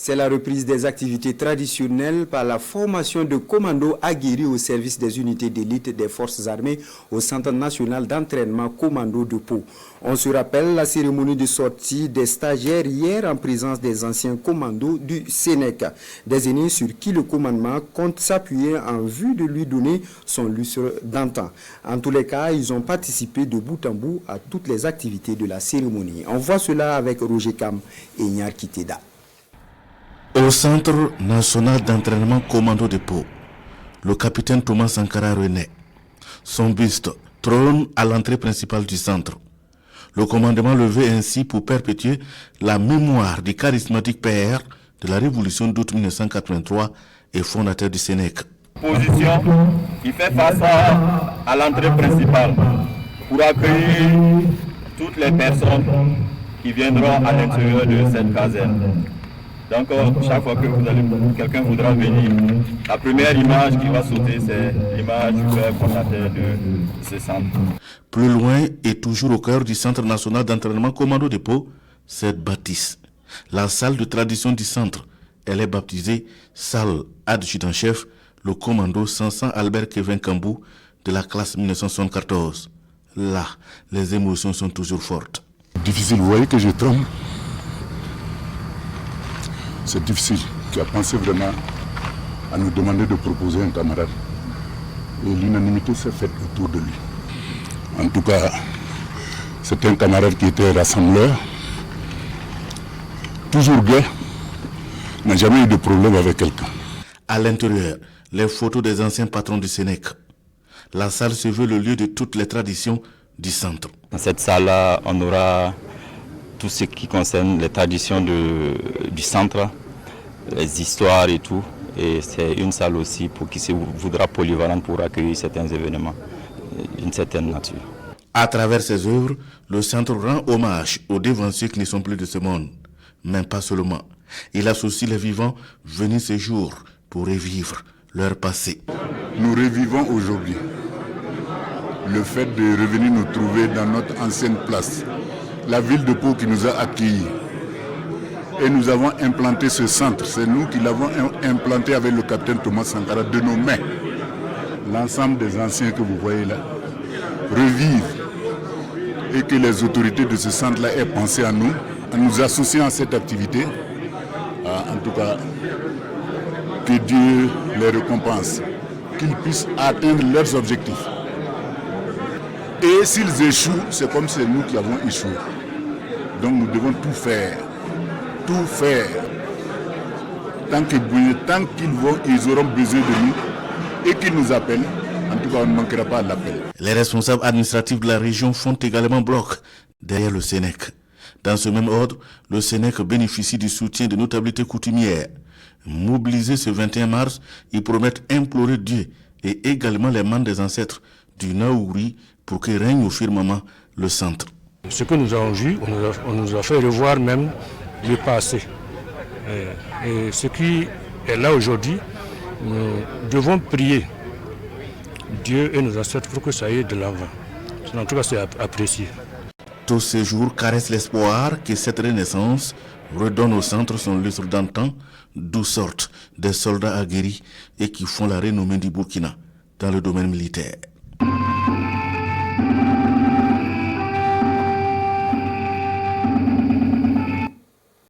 C'est la reprise des activités traditionnelles par la formation de commandos aguerris au service des unités d'élite des forces armées au Centre national d'entraînement commando de Pau. On se rappelle la cérémonie de sortie des stagiaires hier en présence des anciens commandos du Sénèque, des aînés sur qui le commandement compte s'appuyer en vue de lui donner son lustre d'antan. En tous les cas, ils ont participé de bout en bout à toutes les activités de la cérémonie. On voit cela avec Roger Kam et Nyar Kiteda. Au Centre national d'entraînement commando de Pau, le capitaine Thomas Sankara renaît. Son buste trône à l'entrée principale du centre. Le commandement levé ainsi pour perpétuer la mémoire du charismatique père de la révolution d'août 1983 et fondateur du Sénèque. Position qui fait face à l'entrée principale pour accueillir toutes les personnes qui viendront à l'intérieur de cette caserne. Donc chaque fois que quelqu'un voudra venir, la première image qui va sauter, c'est l'image du père fondateur de ce centre. Plus loin et toujours au cœur du Centre national d'entraînement commando de Pau, cette bâtisse, la salle de tradition du centre. Elle est baptisée salle adjudant-chef, le commando 500 Albert Kevin Kambou de la classe 1974. Là, les émotions sont toujours fortes. Difficile, vous voyez que je tremble. C'est difficile. Tu as pensé vraiment à nous demander de proposer un camarade. Et l'unanimité s'est faite autour de lui. En tout cas, c'est un camarade qui était rassembleur, toujours gai, n'a jamais eu de problème avec quelqu'un. À l'intérieur, les photos des anciens patrons du Sénèque. La salle se veut le lieu de toutes les traditions du centre. Dans cette salle-là, on aura tout ce qui concerne les traditions du centre, les histoires et tout. Et c'est une salle aussi pour qui se voudra polyvalente pour accueillir certains événements d'une certaine nature. À travers ses œuvres, le centre rend hommage aux dévanciers qui ne sont plus de ce monde. Mais pas seulement. Il associe les vivants venus ce jour pour revivre leur passé. Nous revivons aujourd'hui le fait de revenir nous trouver dans notre ancienne place. La ville de Pau qui nous a accueillis. Et nous avons implanté ce centre. C'est nous qui l'avons implanté avec le capitaine Thomas Sankara de nos mains. L'ensemble des anciens que vous voyez là revivent. Et que les autorités de ce centre-là aient pensé à nous associant à cette activité. En tout cas, que Dieu les récompense. Qu'ils puissent atteindre leurs objectifs. Et s'ils échouent, c'est comme c'est nous qui avons échoué. Donc nous devons tout faire. Tout faire. Tant qu'ils auront besoin de nous et qu'ils nous appellent, en tout cas on ne manquera pas à l'appel. Les responsables administratifs de la région font également bloc derrière le Sénèque. Dans ce même ordre, le Sénèque bénéficie du soutien de notabilités coutumières. Mobilisés ce 21 mars, ils promettent implorer Dieu et également les membres des ancêtres du Naouri pour que règne au firmament le centre. Ce que nous avons vu, on nous a fait revoir même le passé. Et ce qui est là aujourd'hui, nous devons prier Dieu et nos ancêtres pour que ça aille de l'avant. En tout cas, c'est apprécié. Tous ces jours caressent l'espoir que cette renaissance redonne au centre son lustre d'antan, d'où sortent des soldats aguerris et qui font la renommée du Burkina dans le domaine militaire.